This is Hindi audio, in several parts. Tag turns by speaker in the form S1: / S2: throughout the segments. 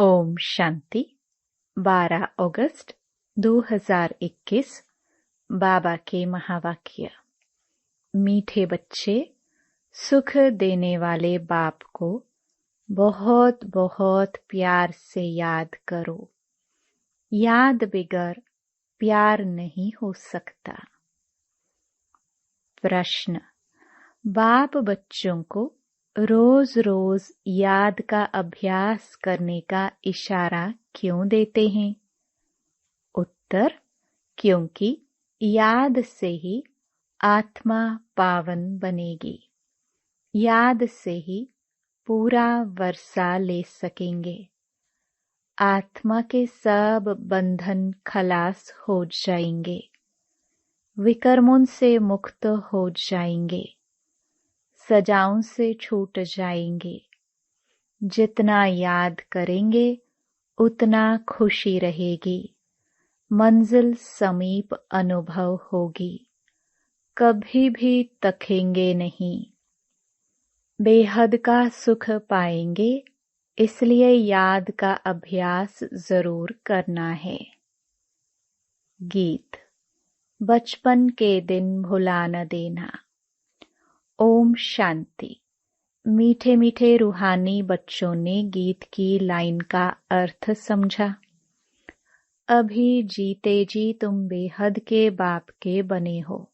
S1: ओम शांति। 12 अगस्त 2021। बाबा के महावाक्य। मीठे बच्चे, सुख देने वाले बाप को बहुत बहुत प्यार से याद करो। याद बगैर प्यार नहीं हो सकता। प्रश्न: बाप बच्चों को रोज रोज याद का अभ्यास करने का इशारा क्यों देते हैं? उत्तर: क्योंकि याद से ही आत्मा पावन बनेगी। याद से ही पूरा वर्षा ले सकेंगे। आत्मा के सब बंधन खलास हो जाएंगे। विकर्मों से मुक्त हो जाएंगे। सजाओं से छूट जाएंगे। जितना याद करेंगे उतना खुशी रहेगी। मंजिल समीप अनुभव होगी। कभी भी तकेंगे नहीं। बेहद का सुख पाएंगे, इसलिए याद का अभ्यास जरूर करना है। गीत। बचपन के दिन भुला न देना। ओम शांति। मीठे मीठे रूहानी बच्चों ने गीत की लाइन का अर्थ समझा। अभी जीते जी तुम बेहद के बाप के बने हो।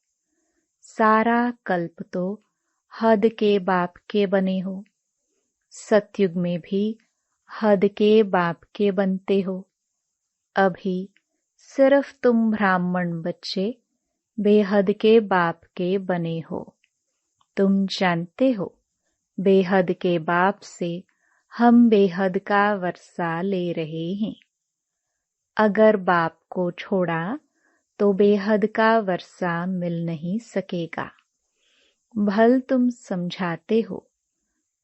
S1: सारा कल्प तो हद के बाप के बने हो। सतयुग में भी हद के बाप के बनते हो। अभी सिर्फ तुम ब्राह्मण बच्चे बेहद के बाप के बने हो। तुम जानते हो, बेहद के बाप से हम बेहद का वर्षा ले रहे हैं। अगर बाप को छोड़ा तो बेहद का वर्षा मिल नहीं सकेगा। भल तुम समझाते हो,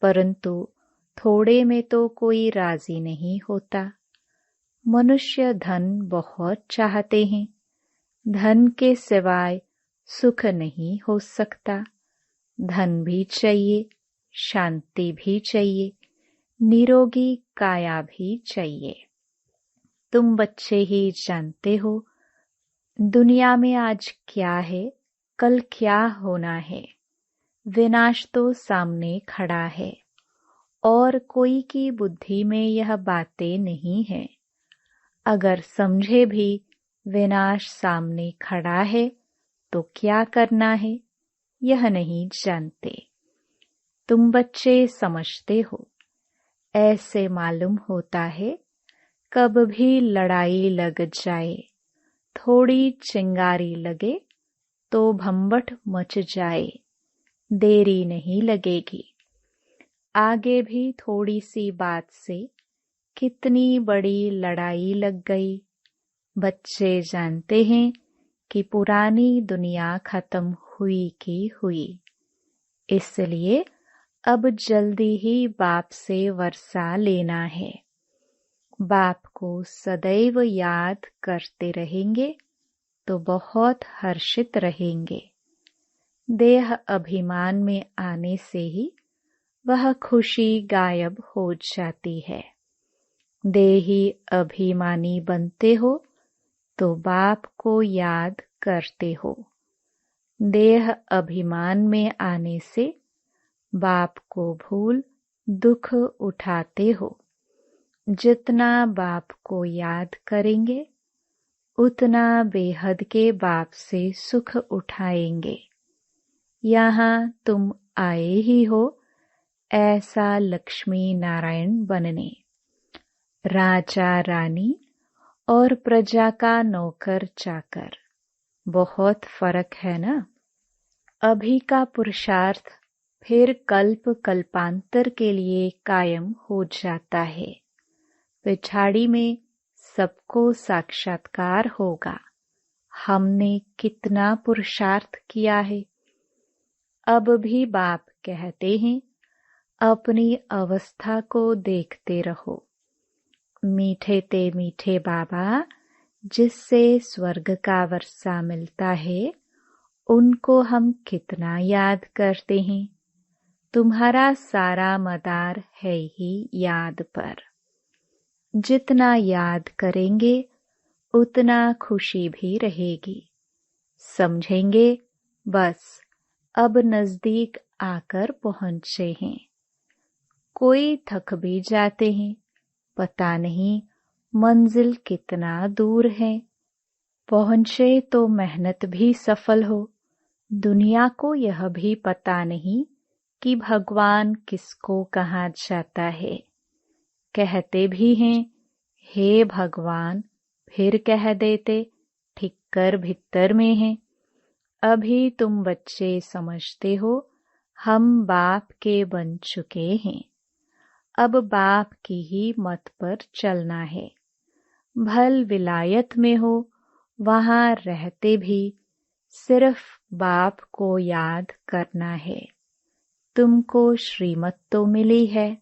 S1: परंतु थोड़े में तो कोई राजी नहीं होता। मनुष्य धन बहुत चाहते हैं। धन के सिवाय सुख नहीं हो सकता। धन भी चाहिए, शांति भी चाहिए, निरोगी काया भी चाहिए। तुम बच्चे ही जानते हो, दुनिया में आज क्या है, कल क्या होना है। विनाश तो सामने खड़ा है और कोई की बुद्धि में यह बातें नहीं है। अगर समझे भी विनाश सामने खड़ा है तो क्या करना है, यह नहीं जानते। तुम बच्चे समझते हो। ऐसे मालूम होता है कब भी लड़ाई लग जाए, थोड़ी चिंगारी लगे तो भंबट मच जाए, देरी नहीं लगेगी। आगे भी थोड़ी सी बात से कितनी बड़ी लड़ाई लग गई। बच्चे जानते हैं कि पुरानी दुनिया खत्म हुई की हुई। इसलिए अब जल्दी ही बाप से वर्षा लेना है। बाप को सदैव याद करते रहेंगे तो बहुत हर्षित रहेंगे। देह अभिमान में आने से ही वह खुशी गायब हो जाती है। देही अभिमानी बनते हो तो बाप को याद करते हो। देह अभिमान में आने से बाप को भूल दुख उठाते हो। जितना बाप को याद करेंगे उतना बेहद के बाप से सुख उठाएंगे। यहाँ तुम आए ही हो ऐसा लक्ष्मी नारायण बनने। राजा रानी और प्रजा का नौकर चाकर, बहुत फर्क है ना। अभी का पुरुषार्थ फिर कल्प कल्पांतर के लिए कायम हो जाता है। पिछाड़ी में सबको साक्षात्कार होगा। हमने कितना पुरुषार्थ किया है। अब भी बाप कहते हैं, अपनी अवस्था को देखते रहो। मीठे ते मीठे बाबा जिससे स्वर्ग का वर्षा मिलता है, उनको हम कितना याद करते हैं। तुम्हारा सारा मदार है ही याद पर। जितना याद करेंगे उतना खुशी भी रहेगी। समझेंगे बस अब नजदीक आकर पहुंचे हैं। कोई थक भी जाते हैं, पता नहीं मंजिल कितना दूर है। पहुंचे तो मेहनत भी सफल हो। दुनिया को यह भी पता नहीं कि भगवान किसको कहाँ जाता है। कहते भी हैं हे भगवान, फिर कह देते ठिक्कर भित्तर में है। अभी तुम बच्चे समझते हो हम बाप के बन चुके हैं। अब बाप की ही मत पर चलना है। भल विलायत में हो, वहां रहते भी सिर्फ बाप को याद करना है। तुमको श्रीमत तो मिली है।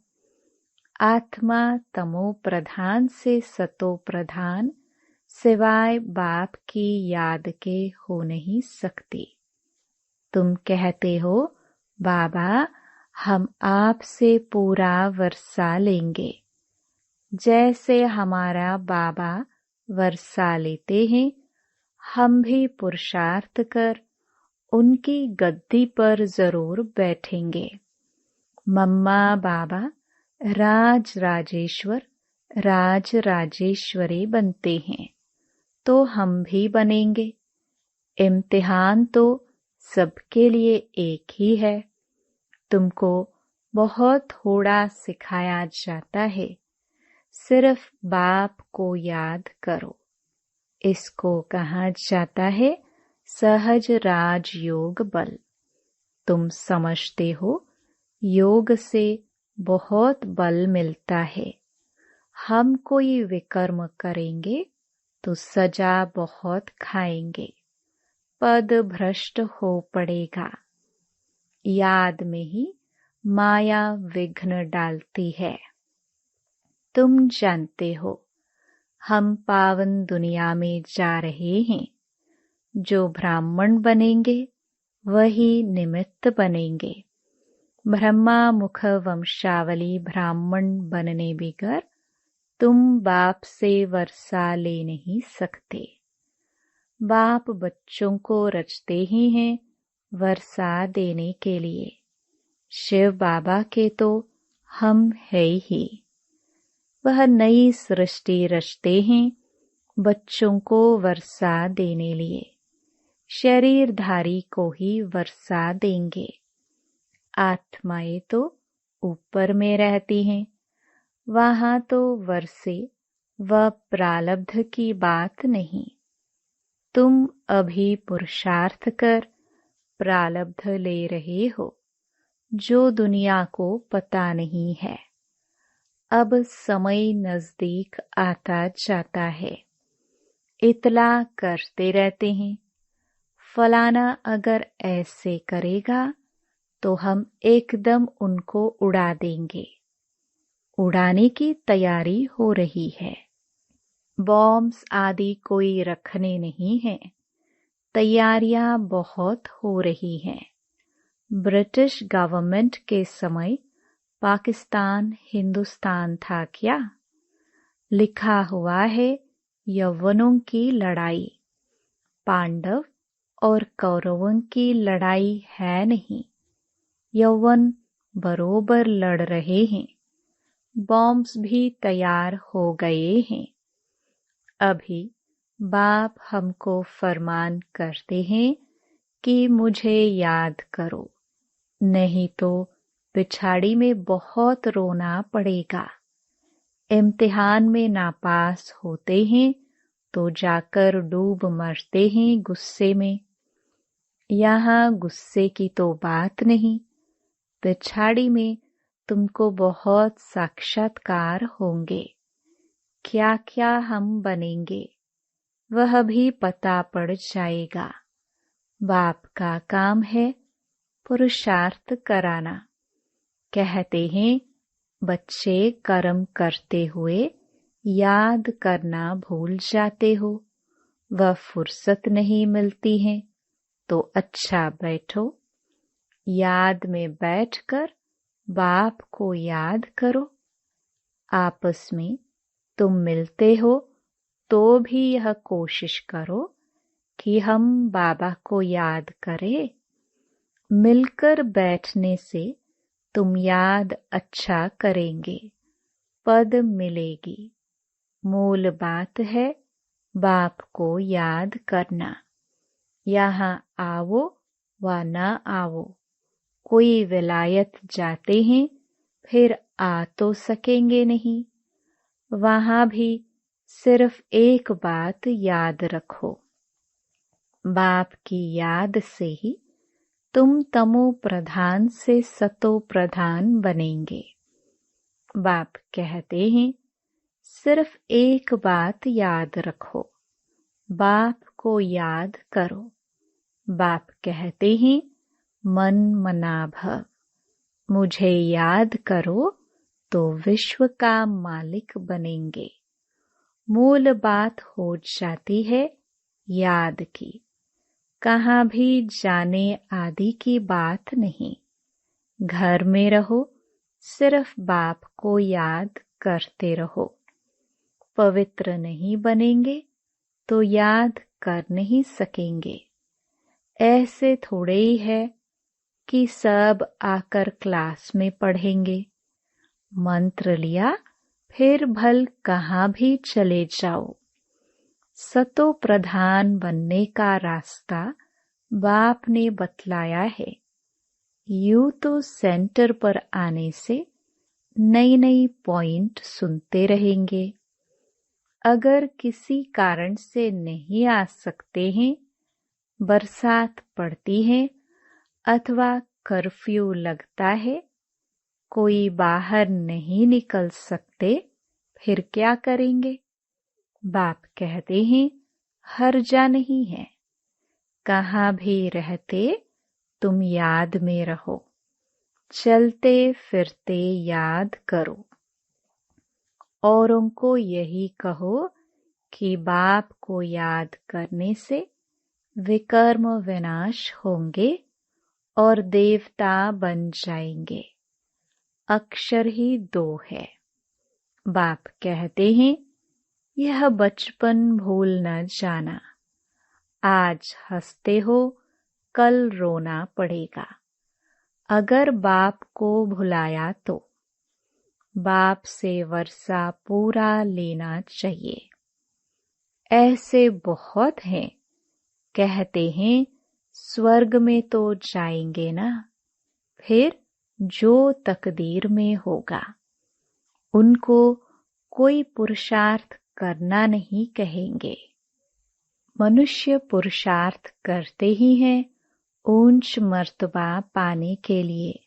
S1: आत्मा तमो प्रधान से सतो प्रधान सिवाय बाप की याद के हो नहीं सकती। तुम कहते हो बाबा हम आपसे पूरा वर्षा लेंगे। जैसे हमारा बाबा वर्षा लेते हैं, हम भी पुरुषार्थ कर उनकी गद्दी पर जरूर बैठेंगे। मम्मा बाबा राज राजेश्वर राज राजेश्वरी बनते हैं, तो हम भी बनेंगे। इम्तिहान तो सबके लिए एक ही है। तुमको बहुत थोड़ा सिखाया जाता है, सिर्फ बाप को याद करो। इसको कहा जाता है सहज राजयोग बल। तुम समझते हो योग से बहुत बल मिलता है। हम कोई विकर्म करेंगे तो सजा बहुत खाएंगे, पद भ्रष्ट हो पड़ेगा। याद में ही माया विघ्न डालती है। तुम जानते हो हम पावन दुनिया में जा रहे हैं। जो ब्राह्मण बनेंगे वही निमित्त बनेंगे। ब्रह्मा मुख वंशावली ब्राह्मण बनने बगैर तुम बाप से वर्षा ले नहीं सकते। बाप बच्चों को रचते ही हैं वर्षा देने के लिए। शिव बाबा के तो हम है ही। वह नई सृष्टि रचते हैं बच्चों को वर्षा देने लिए। शरीरधारी को ही वर्षा देंगे। आत्माएं तो ऊपर में रहती हैं, वहां तो वर्षे व प्रारब्ध की बात नहीं। तुम अभी पुरुषार्थ कर प्रारब्ध ले रहे हो, जो दुनिया को पता नहीं है। अब समय नजदीक आता जाता है। इतला करते रहते हैं, फलाना अगर ऐसे करेगा तो हम एकदम उनको उड़ा देंगे। उड़ाने की तैयारी हो रही है। बॉम्ब्स आदि कोई रखने नहीं है। तैयारियां बहुत हो रही हैं। ब्रिटिश गवर्नमेंट के समय पाकिस्तान हिंदुस्तान था क्या? लिखा हुआ है यौवनों की लड़ाई। पांडव और कौरवों की लड़ाई है नहीं। यौवन बरोबर लड़ रहे हैं। बॉम्ब्स भी तैयार हो गए हैं। अभी बाप हमको फरमान करते हैं कि मुझे याद करो, नहीं तो पिछाड़ी में बहुत रोना पड़ेगा। इम्तिहान में नापास होते हैं तो जाकर डूब मरते हैं गुस्से में। यहाँ गुस्से की तो बात नहीं। पिछाड़ी में तुमको बहुत साक्षात्कार होंगे। क्या क्या हम बनेंगे वह भी पता पड़ जाएगा। बाप का काम है पुरुषार्थ कराना। कहते हैं बच्चे कर्म करते हुए याद करना भूल जाते हो, वह फुर्सत नहीं मिलती है। तो अच्छा बैठो, याद में बैठकर बाप को याद करो। आपस में तुम मिलते हो तो भी यह कोशिश करो कि हम बाबा को याद करें। मिलकर बैठने से तुम याद अच्छा करेंगे, पद मिलेगी। मूल बात है बाप को याद करना। यहाँ आओ व न आओ, कोई विलायत जाते हैं फिर आ तो सकेंगे नहीं। वहाँ भी सिर्फ एक बात याद रखो, बाप की याद से ही तुम तमो प्रधान से सतो प्रधान बनेंगे। बाप कहते हैं सिर्फ एक बात याद रखो, बाप को याद करो। बाप कहते हैं मन मना भव, मुझे याद करो तो विश्व का मालिक बनेंगे। मूल बात हो जाती है याद की, कहाँ भी जाने आदि की बात नहीं। घर में रहो, सिर्फ बाप को याद करते रहो। पवित्र नहीं बनेंगे तो याद कर नहीं सकेंगे। ऐसे थोड़े ही है कि सब आकर क्लास में पढ़ेंगे। मंत्र लिया फिर भल कहाँ भी चले जाओ। सतो प्रधान बनने का रास्ता बाप ने बतलाया है। यूं तो सेंटर पर आने से नई नई पॉइंट सुनते रहेंगे। अगर किसी कारण से नहीं आ सकते हैं, बरसात पड़ती है अथवा कर्फ्यू लगता है, कोई बाहर नहीं निकल सकते, फिर क्या करेंगे? बाप कहते हैं हर्जा नहीं है, कहाँ भी रहते तुम याद में रहो, चलते फिरते याद करो। औरों को यही कहो कि बाप को याद करने से विकर्म विनाश होंगे और देवता बन जाएंगे। अक्षर ही 2 है। बाप कहते हैं यह बचपन भूल न जाना। आज हंसते हो, कल रोना पड़ेगा। अगर बाप को भुलाया तो बाप से वर्षा पूरा लेना चाहिए। ऐसे बहुत हैं, कहते हैं स्वर्ग में तो जाएंगे ना, फिर जो तकदीर में होगा। उनको कोई पुरुषार्थ करना नहीं कहेंगे। मनुष्य पुरुषार्थ करते ही हैं ऊंच मर्तबा पाने के लिए।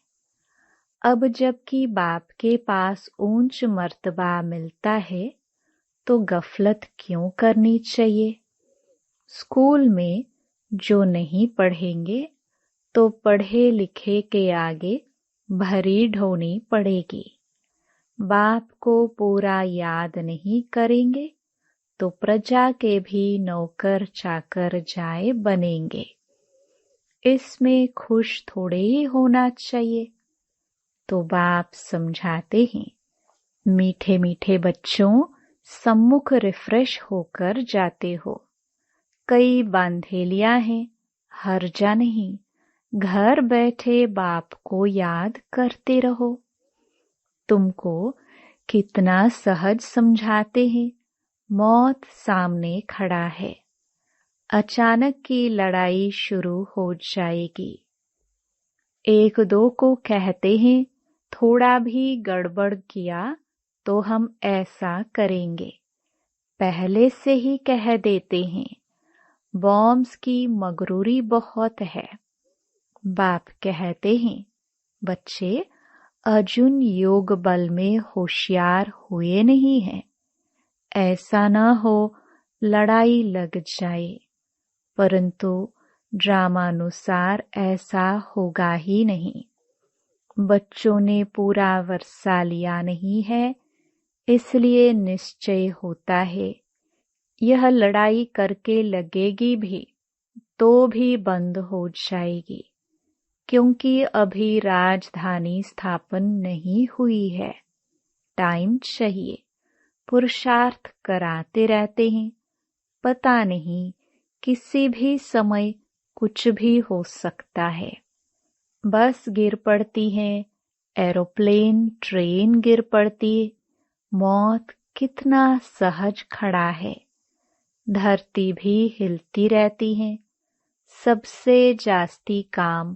S1: अब जबकि बाप के पास ऊंच मर्तबा मिलता है तो गफलत क्यों करनी चाहिए। स्कूल में जो नहीं पढ़ेंगे तो पढ़े लिखे के आगे भरी ढोनी पड़ेगी। बाप को पूरा याद नहीं करेंगे तो प्रजा के भी नौकर चाकर जाए बनेंगे। इसमें खुश थोड़े ही होना चाहिए। तो बाप समझाते हैं मीठे मीठे बच्चों, सम्मुख रिफ्रेश होकर जाते हो। कई बांधेलियां हैं, हर्जा नहीं। घर बैठे बाप को याद करते रहो। तुमको कितना सहज समझाते हैं। मौत सामने खड़ा है, अचानक की लड़ाई शुरू हो जाएगी। एक दो को कहते हैं थोड़ा भी गड़बड़ किया तो हम ऐसा करेंगे। पहले से ही कह देते हैं। बॉम्ब्स की मगरूरी बहुत है। बाप कहते हैं बच्चे अर्जुन योग बल में होशियार हुए नहीं हैं। ऐसा न हो लड़ाई लग जाए, परंतु ड्रामानुसार ऐसा होगा ही नहीं। बच्चों ने पूरा वर्षा लिया नहीं है, इसलिए निश्चय होता है यह लड़ाई करके लगेगी भी तो भी बंद हो जाएगी, क्योंकि अभी राजधानी स्थापन नहीं हुई है। टाइम चाहिए। पुरुषार्थ कराते रहते हैं। पता नहीं किसी भी समय कुछ भी हो सकता है। बस गिर पड़ती है, एरोप्लेन, ट्रेन गिर पड़ती, मौत कितना सहज खड़ा है। धरती भी हिलती रहती है। सबसे जास्ती काम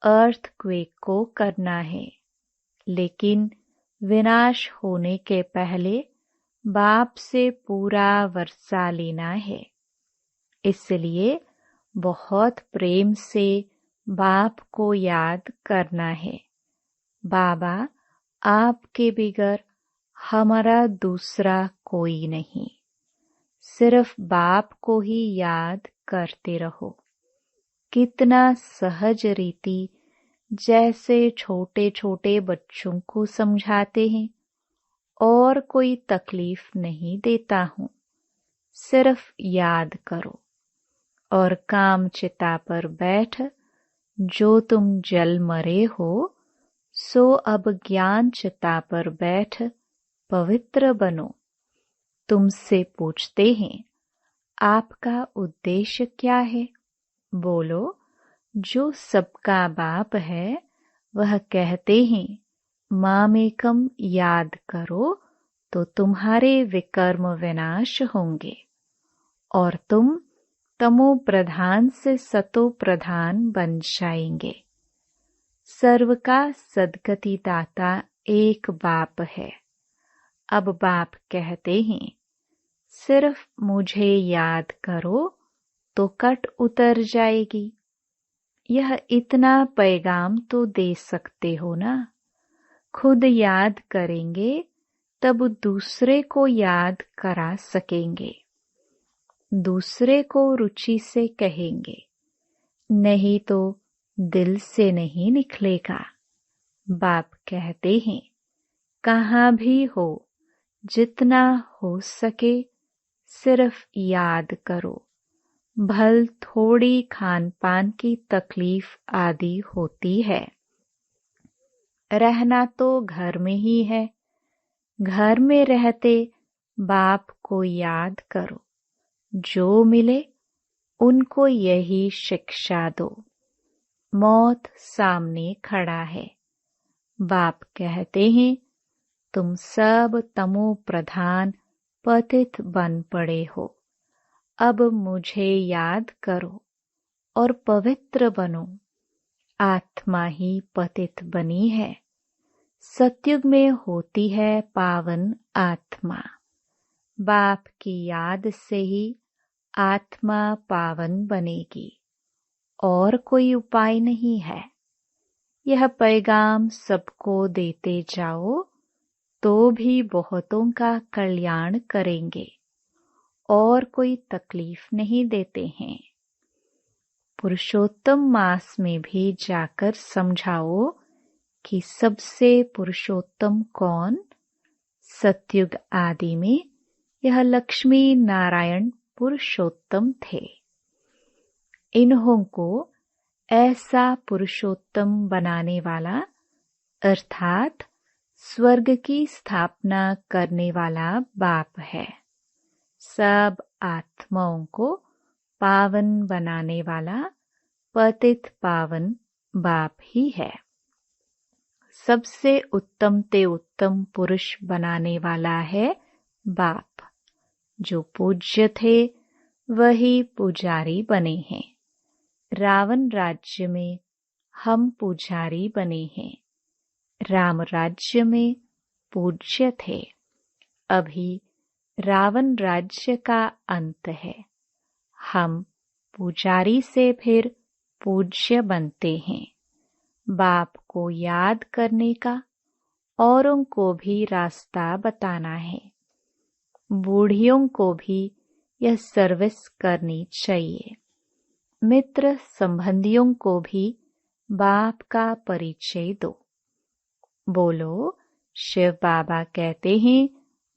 S1: अर्थक्वेक को करना है, लेकिन विनाश होने के पहले बाप से पूरा वर्षा लेना है। इसलिए बहुत प्रेम से बाप को याद करना है। बाबा, आपके बिगर हमारा दूसरा कोई नहीं। सिर्फ बाप को ही याद करते रहो। कितना सहज रीति, जैसे छोटे छोटे बच्चों को समझाते हैं। और कोई तकलीफ नहीं देता हूँ। सिर्फ याद करो और काम चिता पर बैठ। जो तुम जल मरे हो, सो अब ज्ञान चिता पर बैठ पवित्र बनो। तुमसे पूछते हैं, आपका उद्देश्य क्या है? बोलो, जो सबका बाप है वह कहते हैं, मामेकम याद करो तो तुम्हारे विकर्म विनाश होंगे और तुम तमो प्रधान से सतो प्रधान बन जाएंगे। सर्व का सद्गति दाता एक बाप है। अब बाप कहते हैं, सिर्फ मुझे याद करो तो कट उतर जाएगी। यह इतना पैगाम तो दे सकते हो ना। खुद याद करेंगे तब दूसरे को याद करा सकेंगे। दूसरे को रुचि से कहेंगे, नहीं तो दिल से नहीं निकलेगा। बाप कहते हैं, कहाँ भी हो, जितना हो सके सिर्फ याद करो। भल थोड़ी खान पान की तकलीफ आदि होती है। रहना तो घर में ही है। घर में रहते बाप को याद करो। जो मिले उनको यही शिक्षा दो। मौत सामने खड़ा है। बाप कहते हैं, तुम सब तमो प्रधान पतित बन पड़े हो। अब मुझे याद करो और पवित्र बनो। आत्मा ही पतित बनी है। सतयुग में होती है पावन आत्मा। बाप की याद से ही आत्मा पावन बनेगी, और कोई उपाय नहीं है। यह पैगाम सबको देते जाओ तो भी बहुतों का कल्याण करेंगे, और कोई तकलीफ नहीं देते हैं। पुरुषोत्तम मास में भी जाकर समझाओ कि सबसे पुरुषोत्तम कौन। सतयुग आदि में यह लक्ष्मी नारायण पुरुषोत्तम थे। इन्हों को ऐसा पुरुषोत्तम बनाने वाला अर्थात स्वर्ग की स्थापना करने वाला बाप है। सब आत्माओं को पावन बनाने वाला पतित पावन बाप ही है। सबसे उत्तम ते उत्तम पुरुष बनाने वाला है बाप। जो पूज्य थे वही पुजारी बने हैं। रावण राज्य में हम पुजारी बने हैं। राम राज्य में पूज्य थे। अभी रावण राज्य का अंत है। हम पुजारी से फिर पूज्य बनते हैं। बाप को याद करने का, औरों को भी रास्ता बताना है। बूढ़ियों को भी यह सर्विस करनी चाहिए। मित्र संबंधियों को भी बाप का परिचय दो। बोलो, शिव बाबा कहते हैं,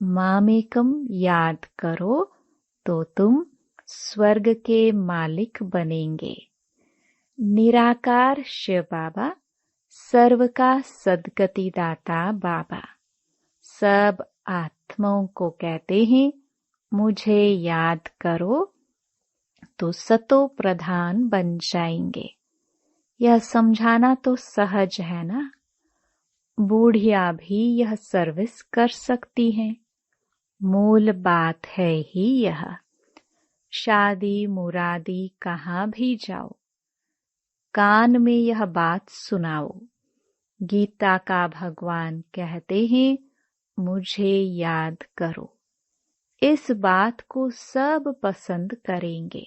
S1: मामेकम याद करो तो तुम स्वर्ग के मालिक बनेंगे। निराकार शिव बाबा, सर्व का सद्गति दाता बाबा। सब आत्माओं को कहते हैं मुझे याद करो, तो सतो प्रधान बन जाएंगे। यह समझाना तो सहज है ना। बूढ़िया भी यह सर्विस कर सकती हैं। मूल बात है ही यह। शादी मुरादी कहाँ भी जाओ, कान में यह बात सुनाओ। गीता का भगवान कहते हैं मुझे याद करो। इस बात को सब पसंद करेंगे।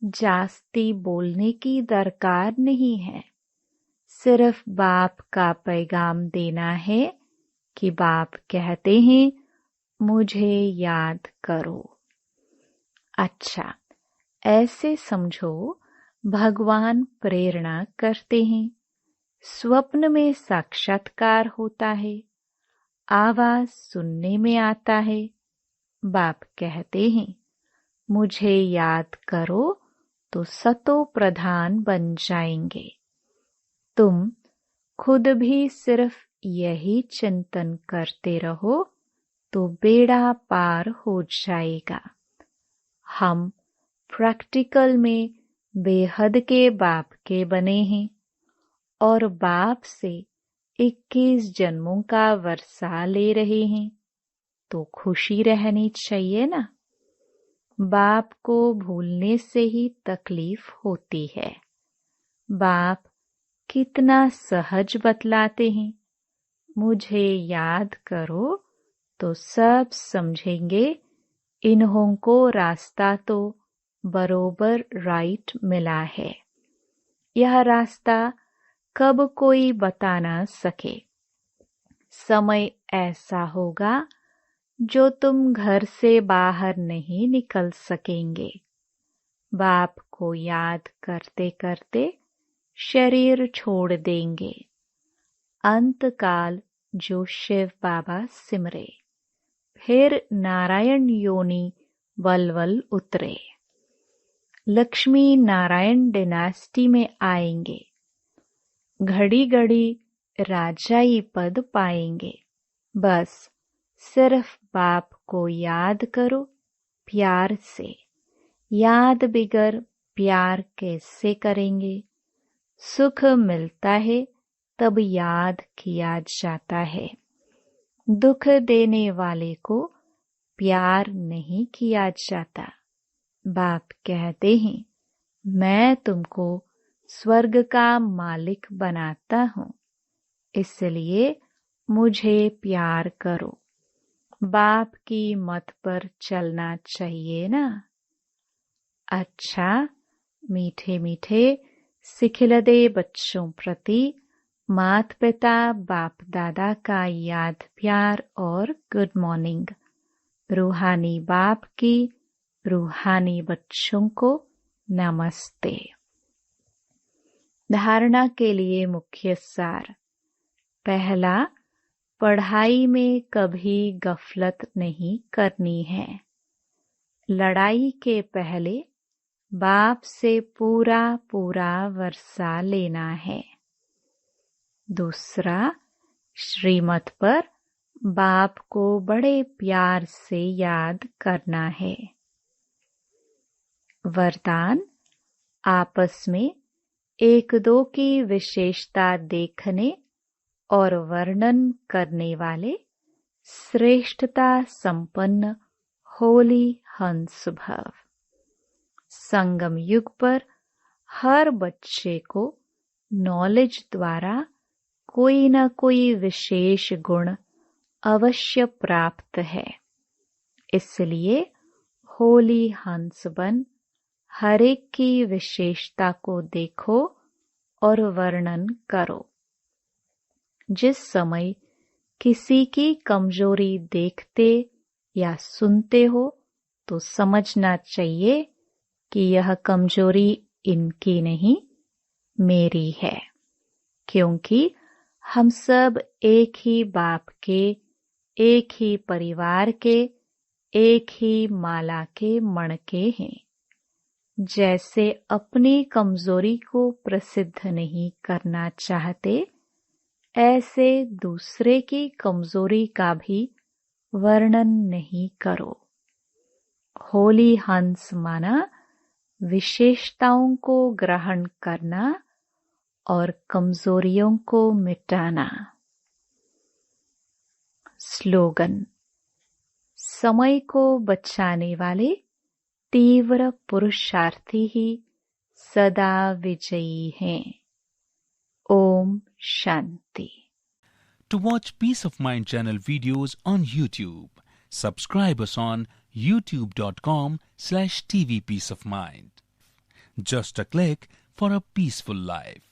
S1: जास्ती बोलने की दरकार नहीं है। सिर्फ बाप का पैगाम देना है कि बाप कहते हैं मुझे याद करो। अच्छा, ऐसे समझो भगवान प्रेरणा करते हैं। स्वप्न में साक्षात्कार होता है, आवाज सुनने में आता है। बाप कहते हैं मुझे याद करो, तो सतो प्रधान बन जाएंगे। तुम खुद भी सिर्फ यही चिंतन करते रहो तो बेड़ा पार हो जाएगा। हम प्रैक्टिकल में बेहद के बाप के बने हैं और बाप से 21 जन्मों का वर्षा ले रहे हैं, तो खुशी रहनी चाहिए ना। बाप को भूलने से ही तकलीफ होती है। बाप कितना सहज बतलाते हैं, मुझे याद करो, तो सब समझेंगे इन्हों को रास्ता तो बरोबर राइट मिला है। यह रास्ता कब कोई बता ना सके। समय ऐसा होगा जो तुम घर से बाहर नहीं निकल सकेंगे। बाप को याद करते करते शरीर छोड़ देंगे। अंतकाल जो शिव बाबा सिमरे, फिर नारायण योनि वलवल उतरे। लक्ष्मी नारायण डिनास्टी में आएंगे। घड़ी घड़ी राजाई पद पाएंगे। बस सिर्फ बाप को याद करो प्यार से। याद बिगर प्यार कैसे करेंगे। सुख मिलता है तब याद किया जाता है। दुख देने वाले को प्यार नहीं किया जाता। बाप कहते हैं मैं तुमको स्वर्ग का मालिक बनाता हूँ, इसलिए मुझे प्यार करो। बाप की मत पर चलना चाहिए ना। अच्छा, मीठे मीठे सिखिलदे बच्चों प्रति माता पिता बाप दादा का याद प्यार और गुड मॉर्निंग। रूहानी बाप की रूहानी बच्चों को नमस्ते। धारणा के लिए मुख्य सार। पहला, पढ़ाई में कभी गफलत नहीं करनी है। लड़ाई के पहले बाप से पूरा पूरा वर्षा लेना है। दूसरा, श्रीमत पर बाप को बड़े प्यार से याद करना है। वरदान, आपस में एक दो की विशेषता देखने और वर्णन करने वाले श्रेष्ठता संपन्न होली हंस भव। संगम युग पर हर बच्चे को नॉलेज द्वारा कोई न कोई विशेष गुण अवश्य प्राप्त है। इसलिए होली हंस बन हर एक की विशेषता को देखो और वर्णन करो। जिस समय किसी की कमजोरी देखते या सुनते हो तो समझना चाहिए कि यह कमजोरी इनकी नहीं, मेरी है। क्योंकि हम सब एक ही बाप के, एक ही परिवार के, एक ही माला के मणके हैं। जैसे अपनी कमजोरी को प्रसिद्ध नहीं करना चाहते, ऐसे दूसरे की कमजोरी का भी वर्णन नहीं करो। होली हंस माना विशेषताओं को ग्रहण करना और कमजोरियों को मिटाना। स्लोगन: समय को बचाने वाले तीव्र पुरुषार्थी ही सदा विजयी हैं। Om Shanti.
S2: To watch Peace of Mind channel videos on YouTube, subscribe us on youtube.com/TV Peace of Mind. Just a click for a peaceful life.